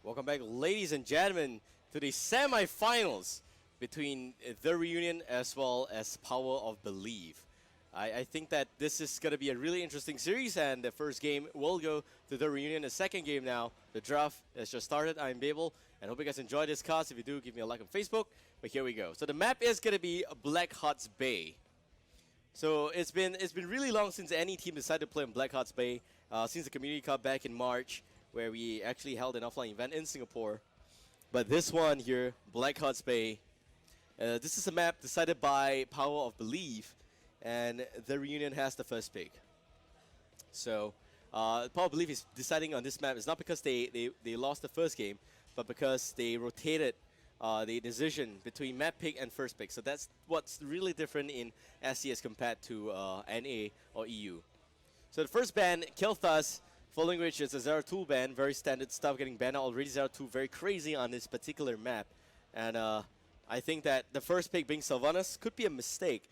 Welcome back, ladies and gentlemen, to the semi-finals between the Reunion as well as Power of Belief. I think that this is going to be a really interesting series, and the first game will go to the Reunion. The second game now, the draft has just started. I'm Babel, and hope you guys enjoy this cast. If you do, give me a like on Facebook. But here we go. So the map is going to be Black Hearts Bay. So it's been really long since any team decided to play on Black Hearts Bay, since the Community Cup back in March, where we actually held an offline event in Singapore. But this one here, Black Hearts Bay, this is a map decided by Power of Belief, and the Reunion has the first pick. So Power of Belief is deciding on this map. It's not because they lost the first game, but because they rotated the decision between map pick and first pick. So that's what's really different in SC as compared to NA or EU. So the first ban, Kilthas, following which is a Zeratul ban, very standard stuff, getting banned already. Zeratul very crazy on this particular map. And I think that the first pick being Sylvanas could be a mistake.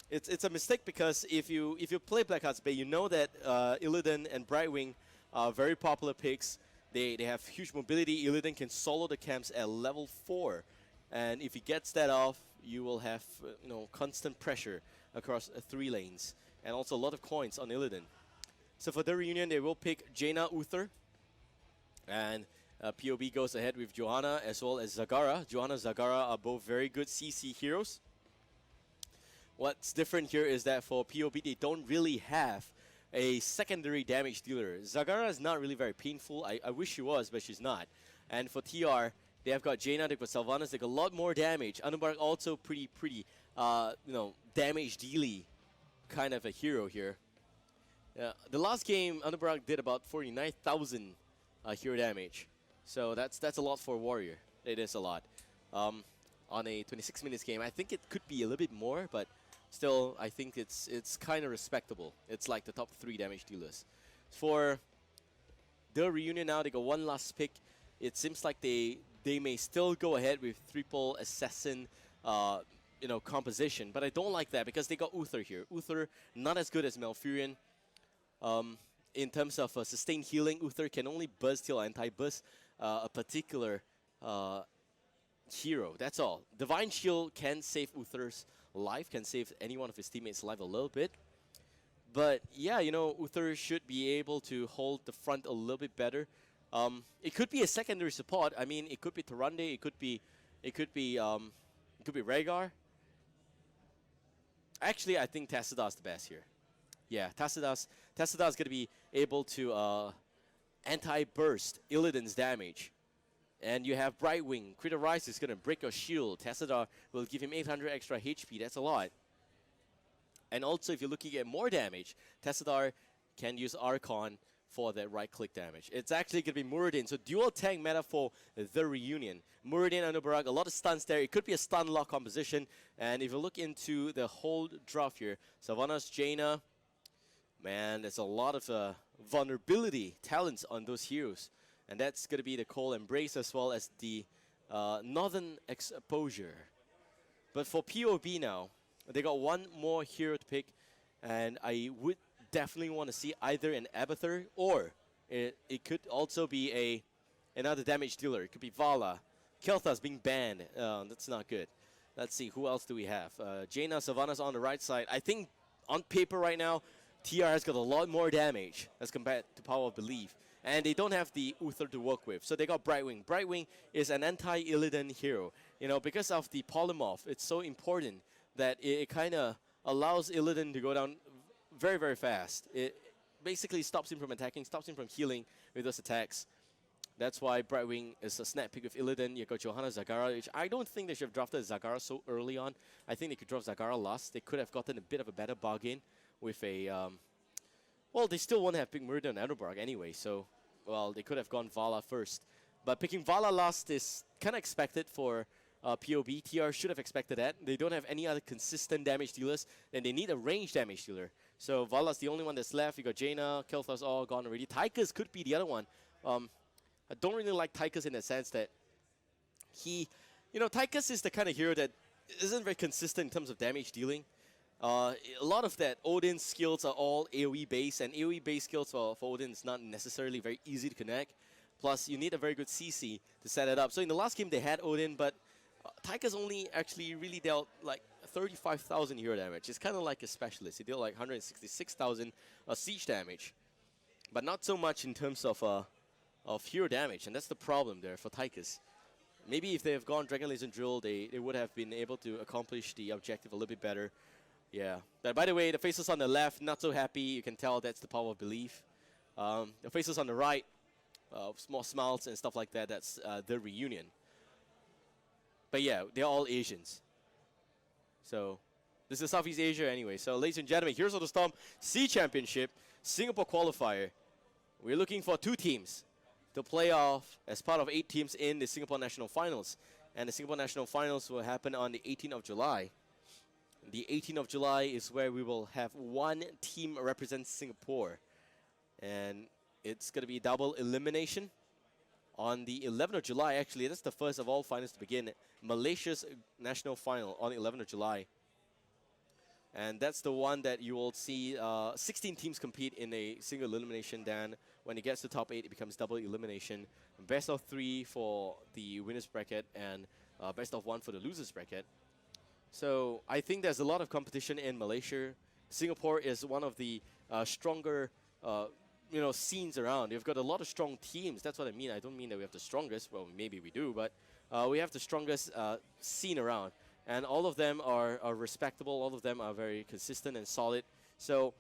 It's a mistake because if you play Black Hearts Bay, you know that Illidan and Brightwing are very popular picks. They have huge mobility. Illidan can solo the camps at level 4. And if he gets that off, you will have constant pressure across 3 lanes. And also a lot of coins on Illidan. So for the Reunion, they will pick Jaina Uther. And POB goes ahead with Johanna as well as Zagara. Johanna and Zagara are both very good CC heroes. What's different here is that for POB, they don't really have a secondary damage dealer. Zagara is not really very painful. I wish she was, but she's not. And for TR, they have got Jaina, they've got Sylvanas, they've got a lot more damage. Anubarak also pretty damage dealy kind of a hero here. The last game, Anubarak did about 49,000 hero damage. So that's a lot for a warrior. It is a lot. On a 26 minutes game, I think it could be a little bit more, but still, I think it's kind of respectable. It's like the top 3 damage dealers. For the Reunion now, they got one last pick. It seems like they may still go ahead with triple assassin composition, but I don't like that because they got Uther here. Uther not as good as Malfurion. In terms of sustained healing, Uther can only burst heal anti-burst a particular hero. That's all. Divine Shield can save Uther's life, can save any one of his teammates' life a little bit. But yeah, Uther should be able to hold the front a little bit better. It could be a secondary support. I mean, it could be Tyrande, it could be Rhaegar. Actually, I think Tassadar is the best here. Yeah, Tassadar is going to be able to anti-burst Illidan's damage. And you have Brightwing. Critter Rise is going to break your shield. Tassadar will give him 800 extra HP. That's a lot. And also, if you're looking at more damage, Tassadar can use Archon for that right-click damage. It's actually going to be Muradin. So dual tank meta for the Reunion. Muradin and Anubarak, a lot of stuns there. It could be a stun lock composition. And if you look into the whole draft here, Sylvanas, Jaina, man, there's a lot of vulnerability talents on those heroes. And that's going to be the Cold Embrace as well as the Northern Exposure. But for POB now, they got one more hero to pick. And I would definitely want to see either an Abathur or it could also be another damage dealer. It could be Vala. Kelthas being banned. That's not good. Let's see, who else do we have? Jaina, Sylvanas on the right side. I think on paper right now, TR has got a lot more damage as compared to Power of Belief. And they don't have the Uther to work with. So they got Brightwing. Brightwing is an anti-Illidan hero. Because of the polymorph, it's so important that it kind of allows Illidan to go down very, very fast. It basically stops him from attacking, stops him from healing with those attacks. That's why Brightwing is a snap pick with Illidan. You got Johanna, Zagara, which I don't think they should have drafted Zagara so early on. I think they could draft Zagara last. They could have gotten a bit of a better bargain with a... well, they still won't have picked Muradin and Anubarak anyway, so... well, they could have gone Vala first. But picking Vala last is kind of expected for POB. TR should have expected that. They don't have any other consistent damage dealers, and they need a ranged damage dealer. So Vala's the only one that's left. You got Jaina, Kelthas all gone already. Tychus could be the other one. I don't really like Tychus in the sense that Tychus is the kind of hero that isn't very consistent in terms of damage dealing. A lot of that Odin's skills are all AoE based, and AoE based skills for Odin is not necessarily very easy to connect. Plus, you need a very good CC to set it up. So in the last game, they had Odin, but Tigers only actually really dealt like 35,000 hero damage. It's kind of like a specialist. He dealt like 166,000 siege damage, but not so much in terms of hero damage, and that's the problem there for Tigers. Maybe if they have gone Dragon Laser Drill, they would have been able to accomplish the objective a little bit better. Yeah. But by the way, the faces on the left, not so happy. You can tell that's the power of belief. The faces on the right, small smiles and stuff like that, that's the reunion. But yeah, they're all Asians. So this is Southeast Asia anyway. So ladies and gentlemen, Heroes of the Storm C Championship, Singapore Qualifier. We're looking for 2 teams to play off as part of 8 teams in the Singapore National Finals. And the Singapore National Finals will happen on the 18th of July. The 18th of July is where we will have 1 team represent Singapore. And it's going to be double elimination. On the 11th of July, actually, that's the first of all finals to begin. Malaysia's national final on the 11th of July. And that's the one that you will see 16 teams compete in a single elimination. Then when it gets to top 8, it becomes double elimination. Best of 3 for the winners bracket and best of 1 for the losers bracket. So I think there's a lot of competition in Malaysia. Singapore is one of the stronger scenes around. You've got a lot of strong teams. That's what I mean. I don't mean that we have the strongest. Well, maybe we do, but we have the strongest scene around. And all of them are respectable. All of them are very consistent and solid. So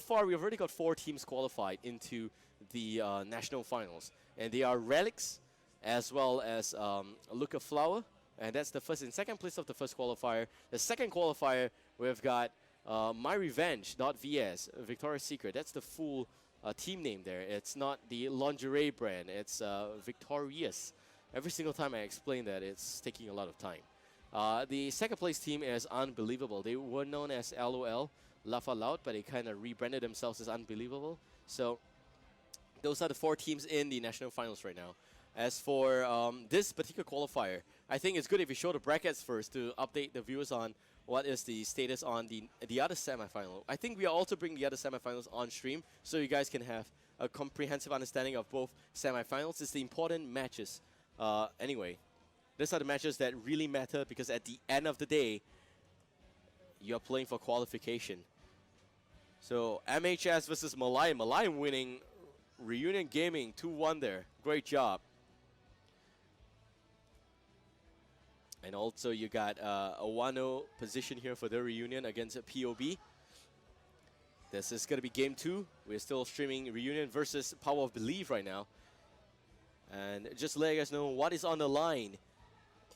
far, we've already got 4 teams qualified into the national finals. And they are Relics, as well as Look of Flower. And that's the first and second place of the first qualifier. The second qualifier, we've got MyRevenge.vs, Victoria's Secret. That's the full team name there. It's not the lingerie brand. It's Victorious. Every single time I explain that, it's taking a lot of time. The second place team is Unbelievable. They were known as LOL, Laugh Out Loud, but they kind of rebranded themselves as Unbelievable. So those are the 4 teams in the national finals right now. As for this particular qualifier, I think it's good if you show the brackets first to update the viewers on what is the status on the other semifinal. I think we are also bringing the other semifinals on stream so you guys can have a comprehensive understanding of both semifinals. It's the important matches. Anyway, these are the matches that really matter because at the end of the day, you're playing for qualification. So MHS versus Malayan. Malayan winning Reunion Gaming 2-1 there. Great job. And also you got a 1-0 position here for the Reunion against a POB. This is going to be game 2. We're still streaming Reunion versus Power of Belief right now. And just to let you guys know what is on the line.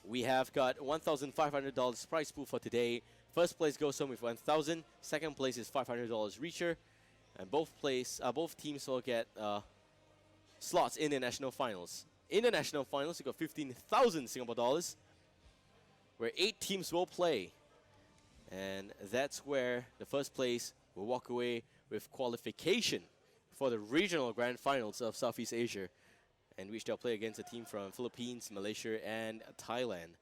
We have got $1,500 prize pool for today. First place goes home with $1,000. Second place is $500 reacher. And both teams will get slots in the national finals. In the national finals, you got 15,000 Singapore dollars, where 8 teams will play. And that's where the first place will walk away with qualification for the regional grand finals of Southeast Asia, in which they'll play against a team from Philippines, Malaysia, and Thailand.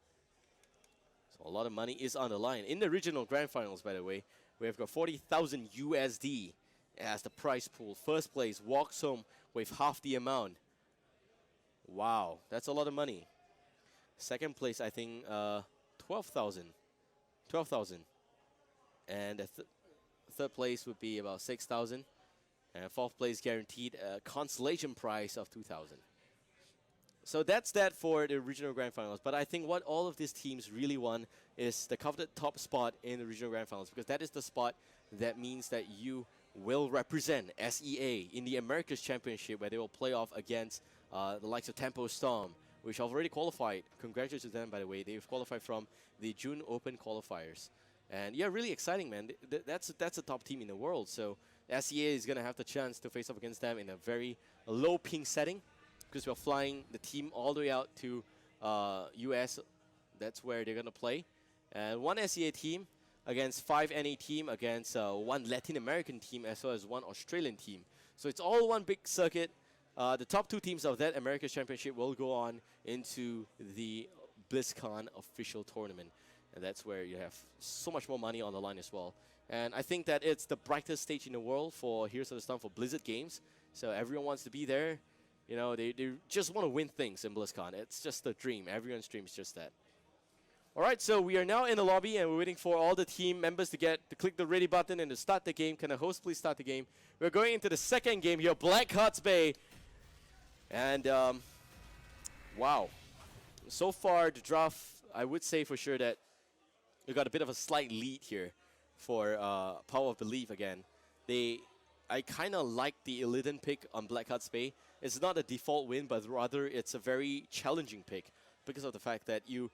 So a lot of money is on the line. In the regional grand finals, by the way, we have got 40,000 USD as the prize pool. First place walks home with half the amount. Wow, that's a lot of money. Second place, I think, 12,000. 12,000. And the third place would be about 6,000. And fourth place guaranteed a consolation prize of 2,000. So that's that for the regional grand finals. But I think what all of these teams really want is the coveted top spot in the regional grand finals, because that is the spot that means that you will represent SEA in the Americas Championship, where they will play off against the likes of Tempo Storm, which have already qualified. Congratulations to them, by the way. They've qualified from the June Open qualifiers. And yeah, really exciting, man. That's a top team in the world. So SEA is going to have the chance to face off against them in a very low ping setting, because we're flying the team all the way out to US. That's where they're going to play. And 1 SEA team against 5 NA team against 1 Latin American team, as well as 1 Australian team. So it's all one big circuit. The top 2 teams of that America's Championship will go on into the Blizzcon official tournament. And that's where you have so much more money on the line as well. And I think that it's the brightest stage in the world for Heroes of the Storm for Blizzard games. So everyone wants to be there. You know, they just want to win things in BlizzCon. It's just a dream. Everyone's dream is just that. All right, so we are now in the lobby, and we're waiting for all the team members to click the ready button and to start the game. Can the host please start the game? We're going into the second game here, Black Hearts Bay. And, wow. So far, the draft, I would say for sure that we got a bit of a slight lead here for Power of Belief again. I kind of like the Illidan pick on Black Hearts Bay. It's not a default win, but rather it's a very challenging pick because of the fact that you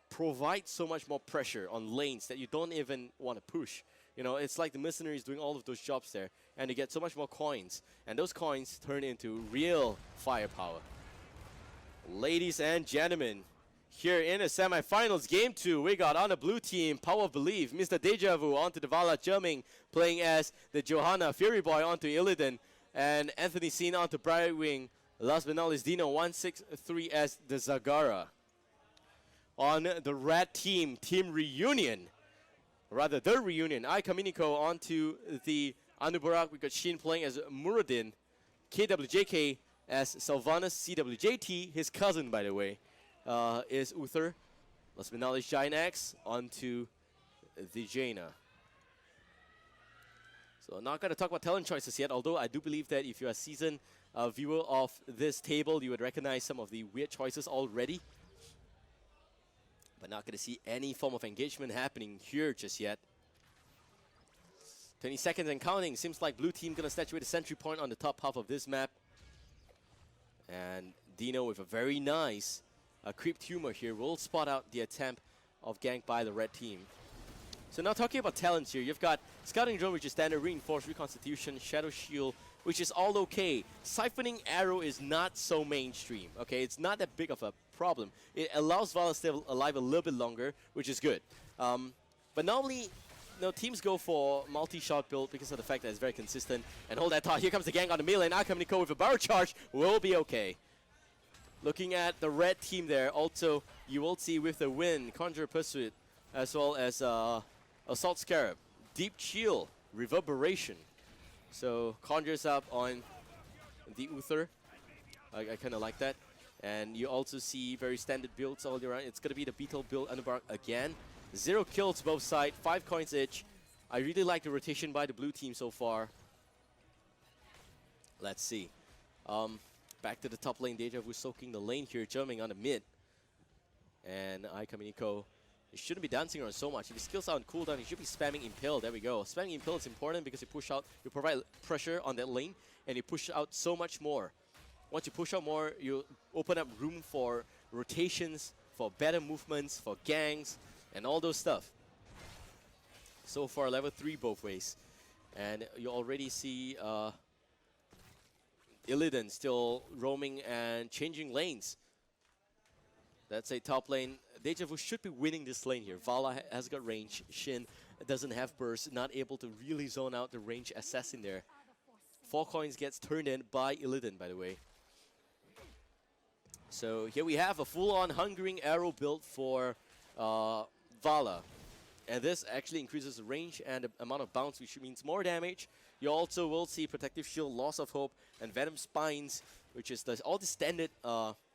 provide so much more pressure on lanes that you don't even want to push. You know, it's like the mercenaries doing all of those jobs there, and they get so much more coins, and those coins turn into real firepower. Ladies and gentlemen, here in the semifinals, game 2, we got on the blue team, Power of Belief, Mr. Deja Vu onto the Vala Jerming, playing as the Johanna, Fury Boy onto Illidan, and Anthony Sin onto Brightwing, last but not least Dino 163 as the Zagara. On the red team, Team Reunion, rather the Reunion, Kaminiko onto the Anubarak. We got Shin playing as Muradin, KWJK as Sylvanas, CWJT, his cousin by the way, is Uther. Last but not least, Giant X onto the Jaina. So I'm not going to talk about talent choices yet, although I do believe that if you're a seasoned viewer of this table, you would recognize some of the weird choices already. But not going to see any form of engagement happening here just yet. 20 seconds and counting. Seems like blue team going to statuate a sentry point on the top half of this map. And Dino with a very nice creep tumor here will spot out the attempt of gank by the red team. So now talking about talents here, you've got Scouting Drone, which is standard, Reinforced Reconstitution, Shadow Shield, which is all okay. Siphoning Arrow is not so mainstream, okay? It's not that big of a problem. It allows Vala to stay alive a little bit longer, which is good. But normally, teams go for multi-shot build because of the fact that it's very consistent. And hold that thought, here comes the gang on the middle lane. Akamiko with a barrel charge will be okay. Looking at the red team there, also, you will see with the win, Conjure Pursuit, as well as Assault Scarab, Deep Chill, Reverberation. So Conjures up on the Uther. I kind of like that. And you also see very standard builds all around. It's going to be the Beetle build Underbark again. 0 kills both sides, 5 coins each. I really like the rotation by the blue team so far. Let's see. Back to the top lane. Deja Vu soaking the lane here, jumping on the mid. And Kaminiko, he shouldn't be dancing around so much. If his skills are on cooldown, he should be spamming Impale. There we go. Spamming Impale is important because you provide pressure on that lane, and you push out so much more. Once you push out more, you open up room for rotations, for better movements, for gangs, and all those stuff. So far, level 3 both ways. And you already see Illidan still roaming and changing lanes. That's a top lane. Deja Vu should be winning this lane here. Vala has got range. Shin doesn't have burst, not able to really zone out the range assassin there. 4 coins gets turned in by Illidan, by the way. So here we have a full-on Hungering Arrow build for Vala. And this actually increases the range and the amount of bounce, which means more damage. You also will see Protective Shield, Loss of Hope, and Venom Spines, which is all the standard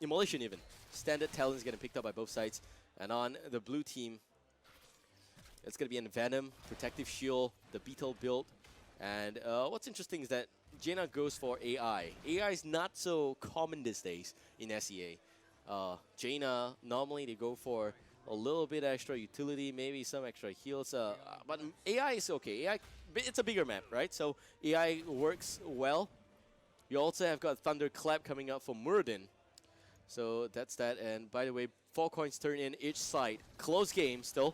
Immolation even. Standard talents getting picked up by both sides. And on the blue team, it's going to be in Venom, Protective Shield, the Beetle build. And what's interesting is that Jaina goes for AI. AI is not so common these days in SEA. Jaina, normally they go for a little bit extra utility, maybe some extra heals. But AI is okay. AI, it's a bigger map, right? So AI works well. You also have got Thunderclap coming up for Muradin. So that's that. And by the way, 4 coins turn in each side. Close game still.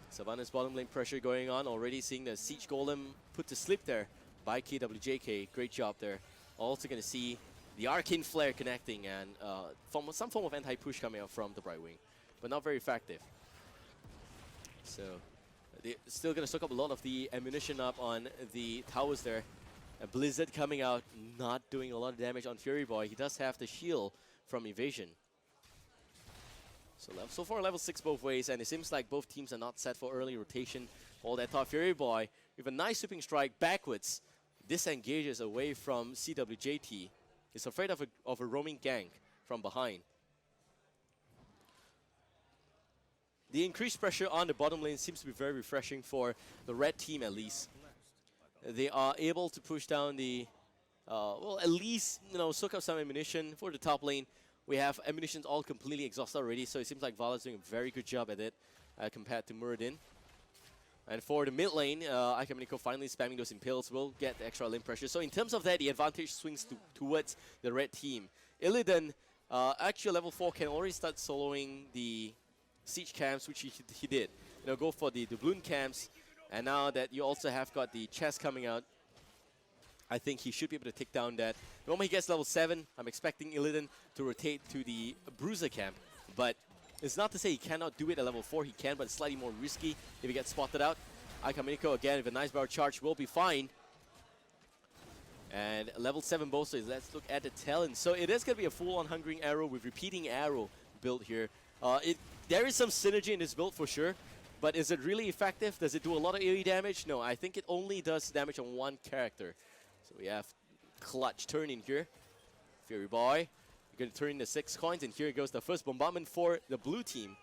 Savannah's bottom lane pressure going on. Already seeing the Siege Golem put to sleep there by KWJK. Great job there. Also going to see the Arcane Flare connecting and some form of anti-push coming out from the Brightwing. But not very effective. So they're still going to soak up a lot of the ammunition up on the towers there. And Blizzard coming out, not doing a lot of damage on Fury Boy. He does have the shield from evasion. So far level 6 both ways, and it seems like both teams are not set for early rotation. All that thought, Fury Boy with a nice sweeping strike backwards disengages away from CWJT. He's afraid of a roaming gank from behind. The increased pressure on the bottom lane seems to be very refreshing for the red team at least. They are able to push down the, well, at least, you know, soak up some ammunition for the top lane. We have ammunition all completely exhausted already, so it seems like Vala's doing a very good job at it compared to Muradin. And for the mid lane, Iconico finally spamming those impales will get the extra lane pressure. So in terms of that, the advantage swings towards the red team. Illidan, actually level 4, can already start soloing the siege camps, which he did. You know, go for the doubloon camps. And now that you also have got the chest coming out, I think he should be able to take down that. The moment he gets level 7, I'm expecting Illidan to rotate to the Bruiser camp. But it's not to say he cannot do it at level 4, he can, but it's slightly more risky if he gets spotted out. Iconico again with a nice barrel charge will be fine. And level 7 bolsters, let's look at the talent. So it is going to be a full-on Hungering Arrow with repeating arrow build here. There is some synergy in this build for sure, but is it really effective? Does it do a lot of AoE damage? No, I think it only does damage on one character. So we have Clutch turning here. Fury Boy, you're going to turn in the 6 coins, and here goes the first bombardment for the blue team.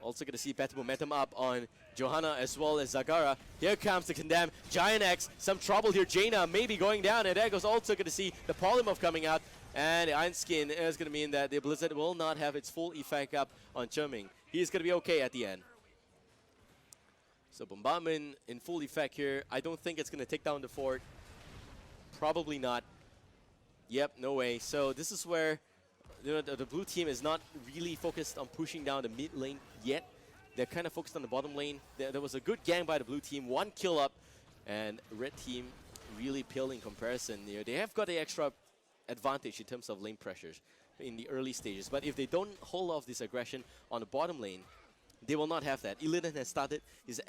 Also going to see better momentum up on Johanna as well as Zagara. Here comes the Condemn. Giant X, some trouble here. Jaina maybe going down, and there goes also going to see the Polymorph coming out. And the Iron Skin is going to mean that the Blizzard will not have its full effect up on Chuming. He's going to be okay at the end. So Bombardment in full effect here. I don't think it's going to take down the fort. Probably not. Yep, no way. So this is where the blue team is not really focused on pushing down the mid lane yet. They're kind of focused on the bottom lane. There was a good gang by the blue team. 1 kill up. And red team really pale in comparison. You know, they have got the extra advantage in terms of lane pressures in the early stages. But if they don't hold off this aggression on the bottom lane, they will not have that. Illidan has started his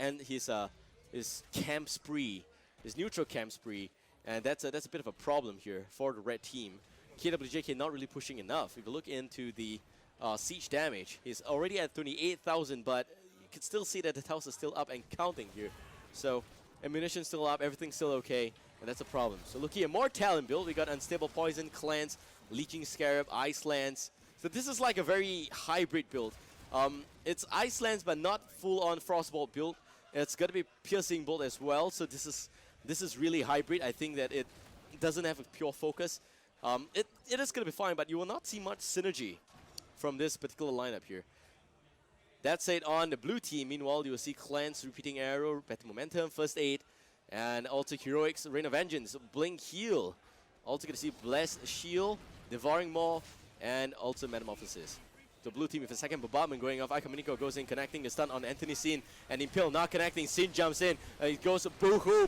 camp spree, his neutral camp spree. And that's a bit of a problem here for the red team. KWJK not really pushing enough. If you look into the siege damage, he's already at 28,000, but you can still see that the house is still up and counting here. So ammunition still up, everything's still okay, and that's a problem. So looking at more talent build, we got Unstable Poison, Cleanse, Leeching Scarab, Ice Lance. So this is like a very hybrid build. It's Ice Lance, but not full-on Frostbolt build. It's going to be Piercing Bolt as well, so this is really hybrid. I think that it doesn't have a pure focus. It is going to be fine, but you will not see much synergy from this particular lineup here. That said, on the blue team, meanwhile, you will see Cleanse, Repeating Arrow, Better Momentum, First Aid, and also Heroics, Rain of Vengeance, Blink Heal. Also going to see Blessed Shield, Devouring Maw, and also Metamorphosis. The blue team with a second bombardment going off. Iconico goes in, connecting the stun on Anthony Sin, and Impale not connecting. Sin jumps in. It goes boo-hoo.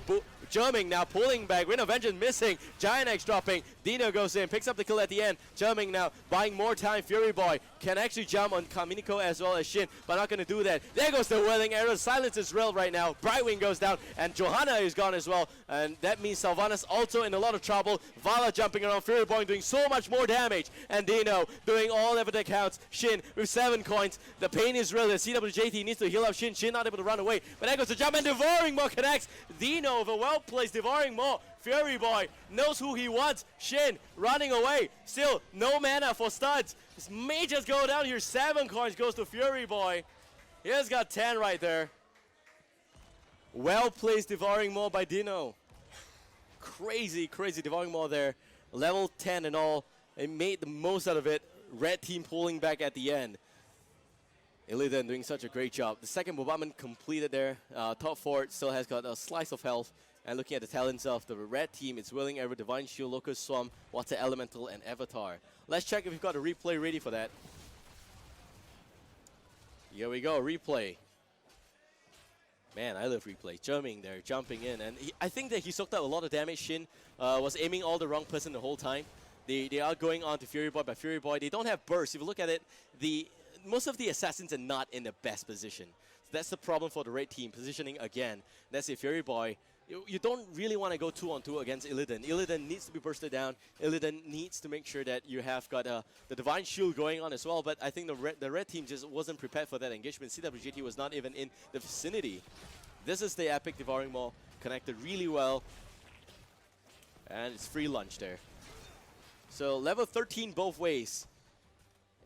Germing now pulling back. Rain of Vengeance missing. Giant X dropping. Dino goes in, picks up the kill at the end. Germing now buying more time. Fury Boy can actually jump on Kaminico as well as Shin, but not going to do that. There goes the Whirling Arrow. Silence is real right now. Brightwing goes down, and Johanna is gone as well. And that means Sylvanas also in a lot of trouble. Vala jumping around. Fury Boy doing so much more damage. And Dino doing all of it that counts. Shin with 7 coins. The pain is real. The CWJT needs to heal up Shin. Shin not able to run away. But there goes the jump, and Devouring Maw connects. Dino with a well-placed Devouring Maw. Fury Boy knows who he wants. Shin running away. Still no mana for studs. His mages go down here. 7 coins goes to Fury Boy. He has got 10 right there. Well-placed Devouring Maw by Dino. Crazy, crazy Devouring Maw there. Level 10 and all. They made the most out of it. Red team pulling back at the end. Illidan doing such a great job. The second bombardment completed there. Top fort still has got a slice of health. And looking at the talents of the red team, it's Whirling Arrow, Divine Shield, Locust Swarm, Water Elemental, and Avatar. Let's check if we've got a replay ready for that. Here we go, replay. Man, I love replay. Germing there, jumping in. And I think that he soaked up a lot of damage. Shin was aiming all the wrong person the whole time. They are going on to Fury Boy, but Fury Boy, they don't have burst. If you look at it, most of the assassins are not in the best position. So that's the problem for the red team, positioning again. That's it, Fury Boy. You don't really want to go 2-on-2 against Illidan. Illidan needs to be bursted down. Illidan needs to make sure that you have got the Divine Shield going on as well. But I think the red team just wasn't prepared for that engagement. CWGT was not even in the vicinity. This is the epic Devouring Maw. Connected really well. And it's free lunch there. So level 13 both ways.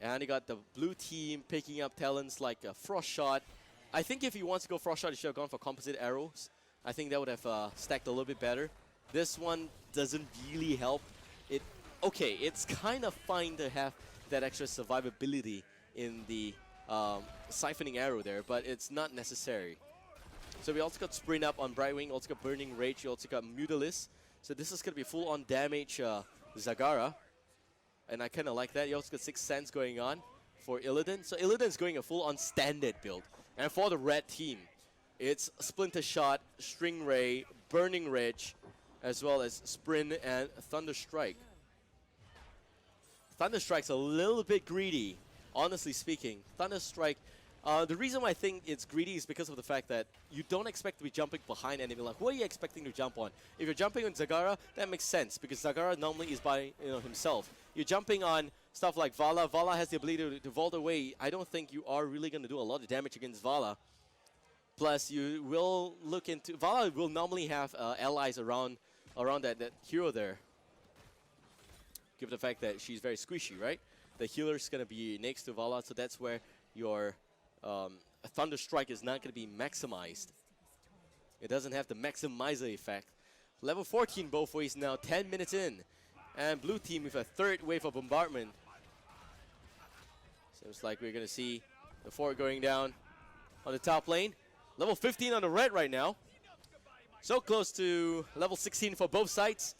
And you got the blue team picking up talents like Frost Shot. I think if he wants to go Frost Shot, he should have gone for composite arrows. I think that would have stacked a little bit better. This one doesn't really help. Okay, it's kind of fine to have that extra survivability in the siphoning arrow there, but it's not necessary. So we also got Sprint Up on Brightwing, also got Burning Rage, we also got Mutalis. So this is going to be full-on damage Zagara. And I kind of like that. You also got Sixth Sense going on for Illidan. So Illidan's going a full-on standard build. And for the red team, it's Splinter Shot, String Ray, Burning Rage, as well as Sprint and Thunder Strike. Thunder Strike's a little bit greedy, honestly speaking. Thunder Strike, the reason why I think it's greedy is because of the fact that you don't expect to be jumping behind enemy. Like, what are you expecting to jump on? If you're jumping on Zagara, that makes sense because Zagara normally is by himself. You're jumping on stuff like Vala. Vala has the ability to vault away. I don't think you are really going to do a lot of damage against Vala. Plus, you will look into... Vala will normally have allies around that hero there. Given the fact that she's very squishy, right? The healer's going to be next to Vala, so that's where your Thunder Strike is not going to be maximized. It doesn't have the maximizer effect. Level 14 both ways now, 10 minutes in. And blue team with a third wave of bombardment. Seems like we're going to see the fort going down on the top lane. Level 15 on the red right now. So close to level 16 for both sides.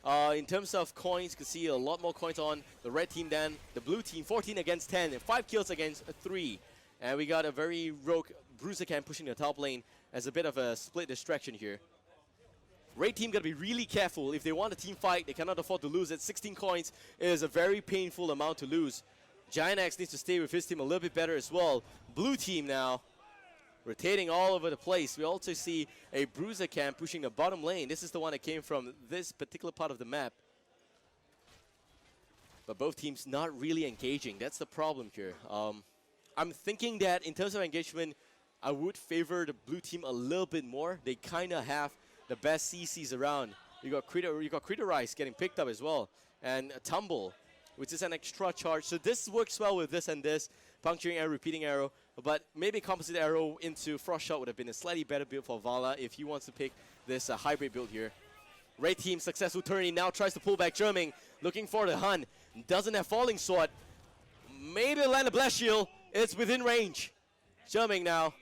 In terms of coins, you can see a lot more coins on the red team than the blue team. 14 against 10, 5 kills against 3. And we got a very rogue Blizzcon pushing the top lane as a bit of a split distraction here. Red team got to be really careful. If they want a team fight, they cannot afford to lose it. 16 coins is a very painful amount to lose. Giant Axe needs to stay with his team a little bit better as well. Blue team now rotating all over the place. We also see a Blizzcon pushing the bottom lane. This is the one that came from this particular part of the map. But both teams not really engaging. That's the problem here. I'm thinking that in terms of engagement, I would favor the blue team a little bit more. They kind of have the best CCs around. You got Criterize getting picked up as well. And Tumble, which is an extra charge. So this works well with this and this. Puncturing arrow, repeating arrow. But maybe composite arrow into Frost Shot would have been a slightly better build for Vala if he wants to pick this hybrid build here. Red team successful turning, now tries to pull back Jerming. Looking for the Hun. Doesn't have Falling Sword. Maybe land a Blast Shield. It's within range. Jerming now.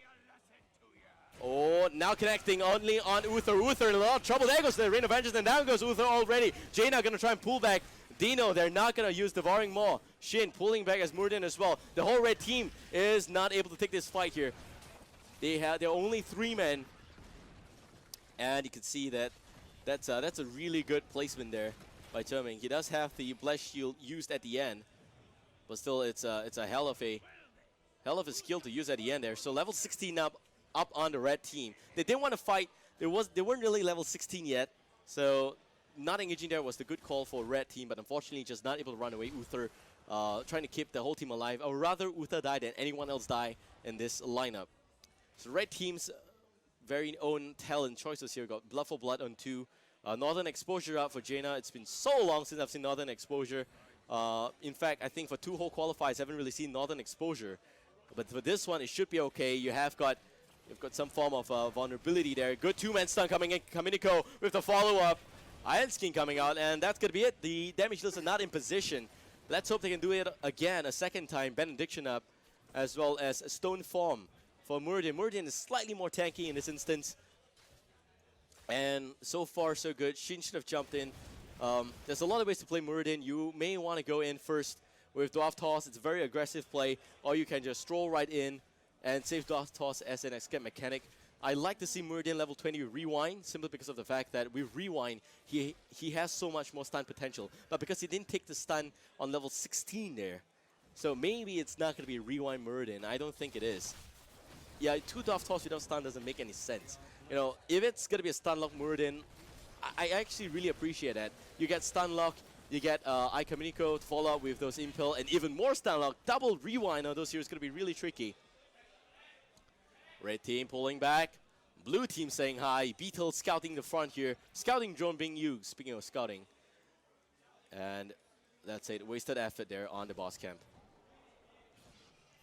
Oh, now connecting only on Uther. Uther in a lot of trouble. There goes the Rain of Vengeance, and down goes Uther already. Jaina gonna try and pull back. Dino, they're not gonna use Devouring Maw. Shin pulling back as Muradin as well. The whole red team is not able to take this fight here. They're only 3 men. And you can see that that's a really good placement there by Jerming. He does have the Blast Shield used at the end. But still it's a hell of a skill to use at the end there. So level 16 up on the red team. They didn't want to fight. They weren't really level 16 yet. So not engaging there was the good call for red team, but unfortunately just not able to run away. Uther trying to keep the whole team alive. Or rather Uther die than anyone else die in this lineup. So red team's very own talent choices here. Got Blood for Blood on 2. Northern Exposure out for Jaina. It's been so long since I've seen Northern Exposure. In fact, I think for 2 whole qualifiers, I haven't really seen Northern Exposure. But for this one, it should be okay. You've got some form of vulnerability there. Good 2-man stun coming in. Kaminico with the follow-up. Iron Skin coming out, and that's going to be it. The damage dealers are not in position. Let's hope they can do it again, a second time. Benediction up, as well as Stone Form for Muradin. Muradin is slightly more tanky in this instance. And so far, so good. Shin should have jumped in. There's a lot of ways to play Muradin. You may want to go in first with Dwarf Toss. It's a very aggressive play. Or you can just stroll right in and save Dwarf Toss as an escape mechanic. I like to see Muradin level 20 with Rewind, simply because of the fact that with Rewind, he has so much more stun potential. But because he didn't take the stun on level 16 there, so maybe it's not going to be Rewind Muradin. I don't think it is. Yeah, 2 Dwarf Toss without stun doesn't make any sense. You know, if it's going to be a stun lock Muradin, I actually really appreciate that. You get stun lock, you get Ikamiko to follow up with those Impel, and even more stun lock. Double Rewind on those here is going to be really tricky. Red team pulling back. Blue team saying hi. Beetle scouting the front here. Scouting drone being used, speaking of scouting. And That's it. Wasted effort there on the boss camp.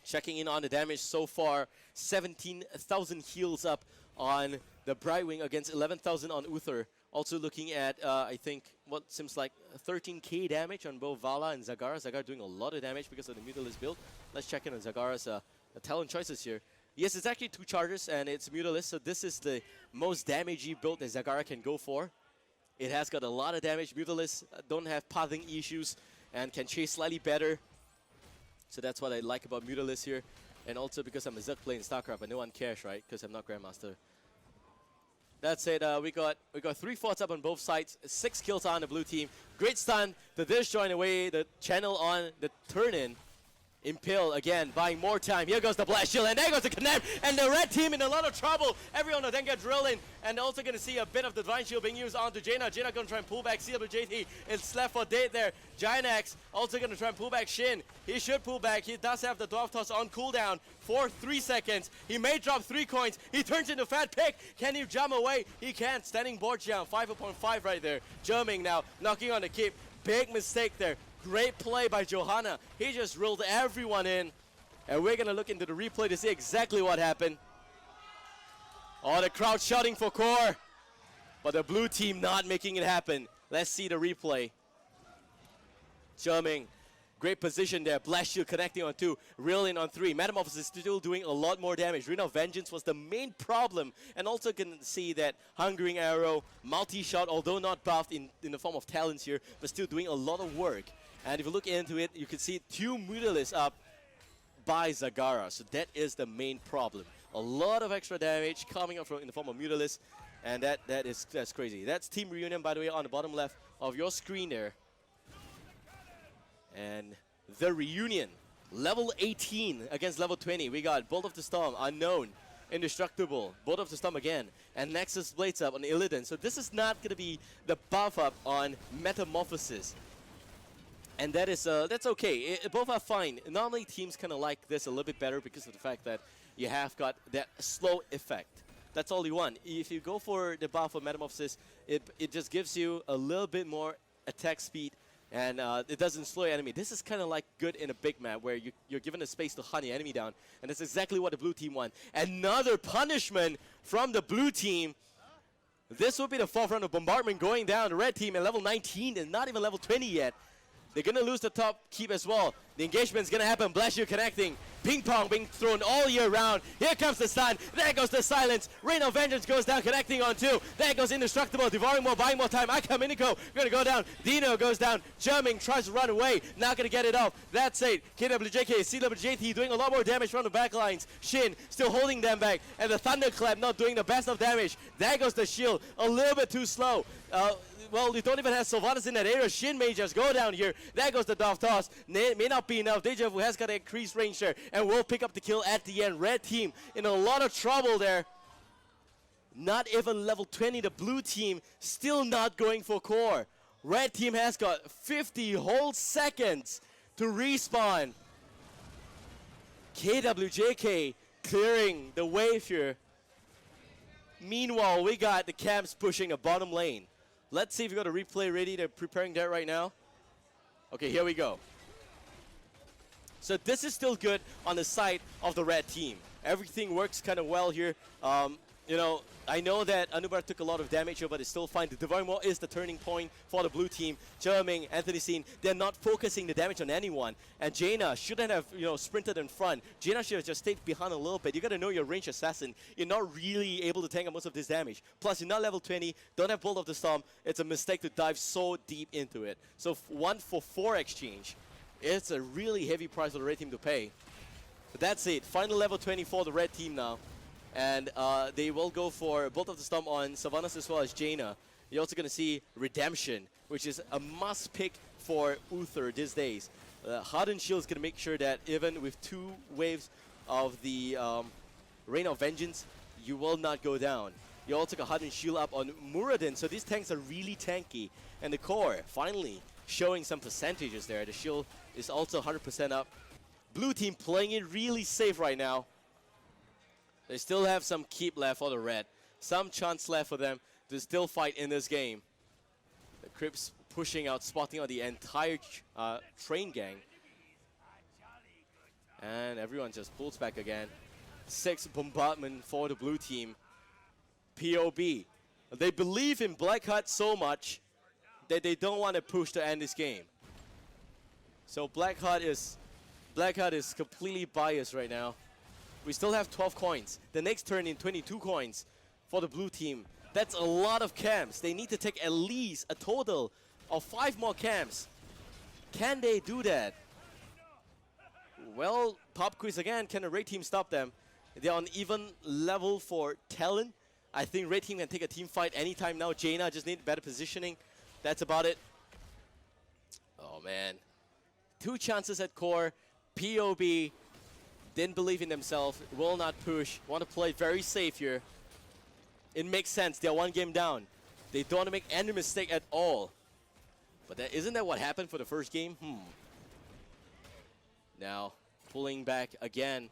Checking in on the damage so far, 17,000 heals up on the Brightwing against 11,000 on Uther. Also looking at, I think, what seems like 13k damage on both Vala and Zagara. Zagara doing a lot of damage because of the Mutalisk build. Let's check in on Zagara's talent choices here. Yes, it's actually 2 charges and it's Mutalisk, so this is the most damagey build that Zagara can go for. It has got a lot of damage. Mutalisk don't have pathing issues and can chase slightly better. So that's what I like about Mutalisk here. And also because I'm a Zerg player in StarCraft, and no one cares, right? Because I'm not Grandmaster. That's it. We got 3 forts up on both sides. 6 kills on the blue team. Great stun. The disjoint away the channel on the turn-in. Impale again, buying more time. Here goes the blast shield, and there goes the connect. And the red team in a lot of trouble. Everyone will then get drilled in. And also going to see a bit of the divine shield being used onto Jaina. Jaina going to try and pull back CWJT. It's left for dead there. Gynax also going to try and pull back Shin. He should pull back. He does have the Dwarf Toss on cooldown for 3 seconds. He may drop 3 coins. He turns into Fat Pig. Can he jump away? He can. Standing board jump. 5.5 right there. Germing now. Knocking on the keep. Big mistake there. Great play by Johanna. He just reeled everyone in. And we're going to look into the replay to see exactly what happened. Oh, the crowd shouting for core. But the blue team not making it happen. Let's see the replay. Germing. Great position there. Blast Shield connecting on 2. Reel in on 3. Metamorphosis is still doing a lot more damage. Ring of Vengeance was the main problem. And also can see that Hungering Arrow, multi-shot, although not buffed in the form of talents here, but still doing a lot of work. And if you look into it, you can see 2 Mutalisks up by Zagara. So that is the main problem. A lot of extra damage coming up in the form of Mutalisk. And that's crazy. That's Team Reunion, by the way, on the bottom left of your screen there. And the Reunion, level 18 against level 20. We got Bolt of the Storm, Unknown, Indestructible, Bolt of the Storm again, and Nexus Blades up on Illidan. So this is not going to be the buff up on Metamorphosis. And that is that's okay. Both are fine. Normally teams kind of like this a little bit better because of the fact that you have got that slow effect. That's all you want. If you go for the buff of Metamorphosis, it just gives you a little bit more attack speed. And it doesn't slow your enemy. This is kind of like good in a big map where you're given a space to hunt your enemy down. And that's exactly what the blue team want. Another punishment from the blue team. This will be the 4th round of bombardment going down. The red team at level 19 and not even level 20 yet. They're going to lose the top keep as well. The engagement's going to happen. Blast Shield connecting. Ping pong being thrown all year round. Here comes the stun. There goes the silence. Rain of Vengeance goes down, connecting on 2. There goes Indestructible. Devouring more, buying more time. Ika Miniko going to go down. Dino goes down. Germing tries to run away. Not going to get it off. That's it. KWJK, CWJT doing a lot more damage from the back lines. Shin still holding them back. And the Thunderclap not doing the best of damage. There goes the shield. A little bit too slow. Well, you don't even have Sylvanas in that area. Shin may just go down here. There goes the Dwarf Toss. May not be enough. Deja Vu has got an increased range there and will pick up the kill at the end. Red team in a lot of trouble there. Not even level 20. The blue team still not going for core. Red team has got 50 whole seconds to respawn. KWJK clearing the wave here. Meanwhile, we got the camps pushing a bottom lane. Let's see if we got a replay ready. They're preparing that right now. Okay, here we go. So this is still good on the side of the red team. Everything works kind of well here. You know, I know that Anubar took a lot of damage here, but it's still fine. The Divine War is the turning point for the blue team. Germing, Anthony Scene, they're not focusing the damage on anyone. And Jaina shouldn't have, sprinted in front. Jaina should have just stayed behind a little bit. You got to know your range assassin. You're not really able to tank most of this damage. Plus, you're not level 20, don't have Bolt of the Storm. It's a mistake to dive so deep into it. So 1 for 4 exchange. It's a really heavy price for the red team to pay. But that's it. Final level 20 for the red team now. And they will go for Bolt of the Storm on Sylvanas as well as Jaina. You're also going to see Redemption, which is a must pick for Uther these days. Hardened Shield is going to make sure that even with 2 waves of the Rain of Vengeance, you will not go down. You also got Hardened Shield up on Muradin, so these tanks are really tanky. And the core, finally, showing some percentages there. The shield is also 100% up. Blue team playing it really safe right now. They still have some keep left for the red. Some chance left for them to still fight in this game. The Crips pushing out, spotting out the entire train gang. And everyone just pulls back again. 6 bombardment for the blue team. POB. They believe in Blackheart so much that they don't want to push to end this game. So Blackheart is completely biased right now. We still have 12 coins. The next turn in 22 coins for the blue team. That's a lot of camps. They need to take at least a total of 5 more camps. Can they do that? Well, pop quiz again. Can the red team stop them? They're on even level for talent. I think red team can take a team fight anytime now. Jaina just need better positioning. That's about it. Oh man. 2 chances at core. POB didn't believe in themselves. Will not push. Want to play very safe here. It makes sense. They're 1 game down. They don't want to make any mistake at all. But isn't that what happened for the first game? Now, pulling back again.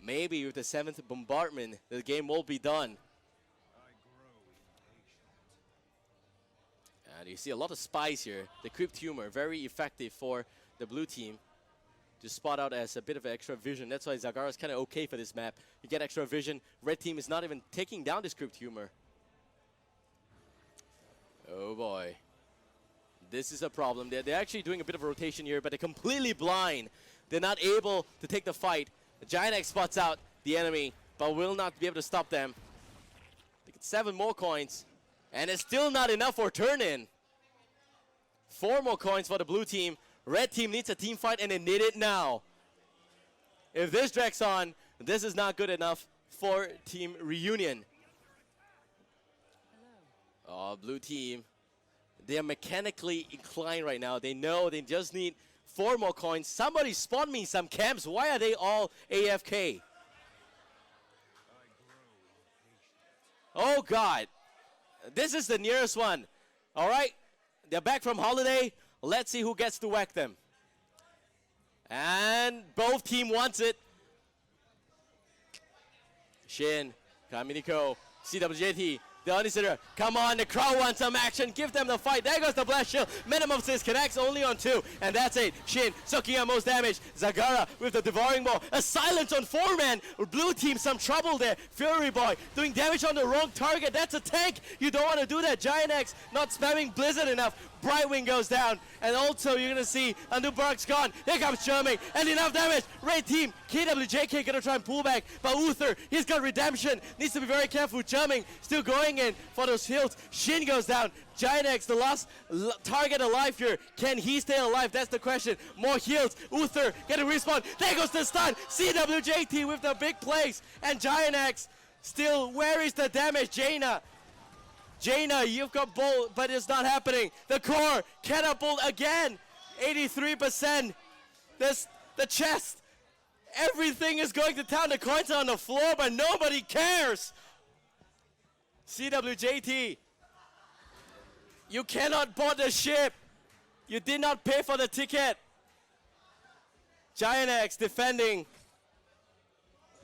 Maybe with the 7th bombardment, the game will be done. And you see a lot of spies here. The Crypt Humor, very effective for the blue team to spot out as a bit of extra vision. That's why Zagara is kind of okay for this map. You get extra vision. Red team is not even taking down this Crypt Humor. Oh boy. This is a problem. They're actually doing a bit of a rotation here, but they're completely blind. They're not able to take the fight. Giant X spots out the enemy, but will not be able to stop them. They get 7 more coins, and it's still not enough for turn-in. 4 more coins for the blue team. Red team needs a team fight, and they need it now. If this drags on, this is not good enough for Team Reunion. Oh, blue team. They are mechanically inclined right now. They know they just need 4 more coins. Somebody spawn me some camps. Why are they all AFK? Oh, God. This is the nearest one. All right. They're back from holiday. Let's see who gets to whack them. And both team wants it. Shin, Kaminiko, CWJT. The Undisputed. Come on, the crowd wants some action. Give them the fight. There goes the blast shield. Minimum assist connects only on 2. And that's it. Shin sucking out most damage. Zagara with the devouring ball. A silence on 4-man. Blue team some trouble there. Fury Boy doing damage on the wrong target. That's a tank. You don't want to do that. Giant X not spamming Blizzard enough. Brightwing goes down. And also you're going to see Anubark's gone. Here comes Charming. And enough damage. Red team. KWJK going to try and pull back. But Uther, he's got redemption. Needs to be very careful. Charming still going in for those heals. Shin goes down. Giant X, the last target alive here. Can he stay alive? That's the question. More heals. Uther getting respawn. There goes the stun. CWJT with the big plays. And Giant X still, where is the damage? Jaina, you've got bolt, but it's not happening. The core, catapult again. 83%. The chest. Everything is going to town. The coins are on the floor, but nobody cares. CWJT. You cannot board the ship. You did not pay for the ticket. Giant X defending.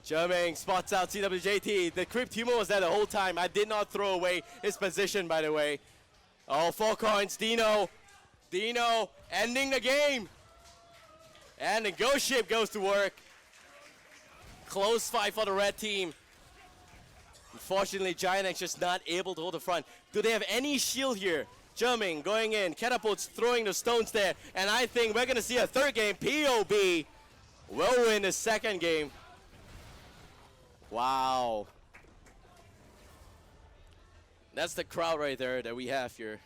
Jerming spots out CWJT. The Crypt Humor was there the whole time. I did not throw away his position, by the way. Oh, 4 coins. Dino ending the game. And the ghost ship goes to work. Close fight for the red team. Unfortunately, Giant X just not able to hold the front. Do they have any shield here? Jerming going in. Catapults throwing the stones there. And I think we're going to see a 3rd game. POB will win the 2nd game. Wow. That's the crowd right there that we have here.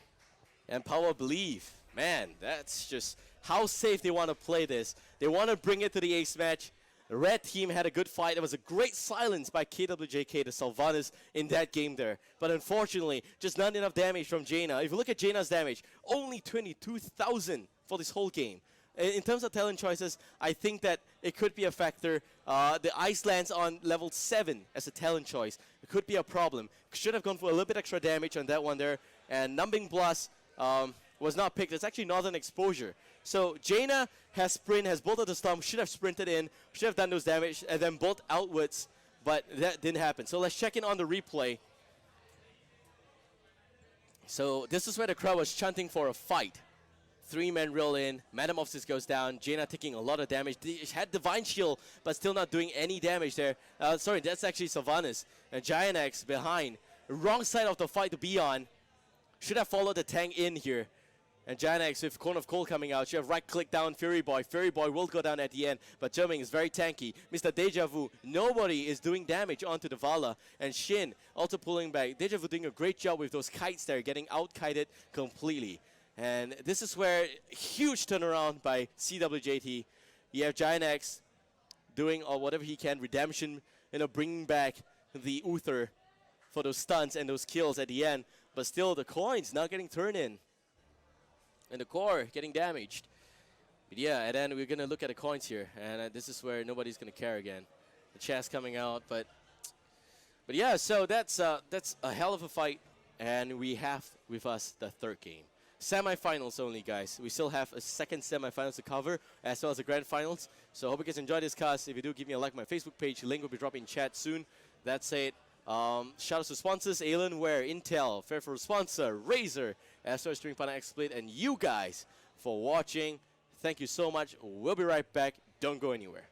And Power Believe. Man, that's just how safe they want to play this. They want to bring it to the ace match. The red team had a good fight. There was a great silence by KWJK, the Sylvanas, in that game there. But unfortunately, just not enough damage from Jaina. If you look at Jaina's damage, only 22,000 for this whole game. In terms of talent choices, I think that it could be a factor. The Ice lands on level 7 as a talent choice. It could be a problem. Should have gone for a little bit extra damage on that one there. And Numbing Blast was not picked. It's actually Northern Exposure. So Jaina has sprint, has bolted the storm, should have sprinted in, should have done those damage, and then bolt outwards. But that didn't happen. So let's check in on the replay. So this is where the crowd was chanting for a fight. 3-man roll in, Metamorphosis goes down, Jaina taking a lot of damage. She had Divine Shield, but still not doing any damage there. Sorry, that's actually Sylvanas. And Giant behind. Wrong side of the fight to be on. Should have followed the tank in here. And Giant with Cone of Cold coming out. Should have right-click down Fury Boy. Fury Boy will go down at the end, but Jerming is very tanky. Mr. Deja Vu, nobody is doing damage onto the Vala. And Shin also pulling back. Deja Vu doing a great job with those kites there, getting out-kited completely. And this is where huge turnaround by CWJT. You have Giant doing whatever he can, redemption, bringing back the Uther for those stunts and those kills at the end. But still, the coins not getting turned in. And the core getting damaged. But yeah, and then we're going to look at the coins here. And this is where nobody's going to care again. The chest coming out. But yeah, so that's a hell of a fight. And we have with us the third game. Semifinals only, guys. We still have a second semifinals to cover, as well as the grand finals. So I hope you guys enjoy this cast. If you do, give me a like on my Facebook page. Link will be dropping in chat soon. That's it. Shout out to sponsors, Alienware, Intel, Fairfield sponsor, Razer, Astro Stream Partner XSplit, and you guys for watching. Thank you so much. We'll be right back. Don't go anywhere.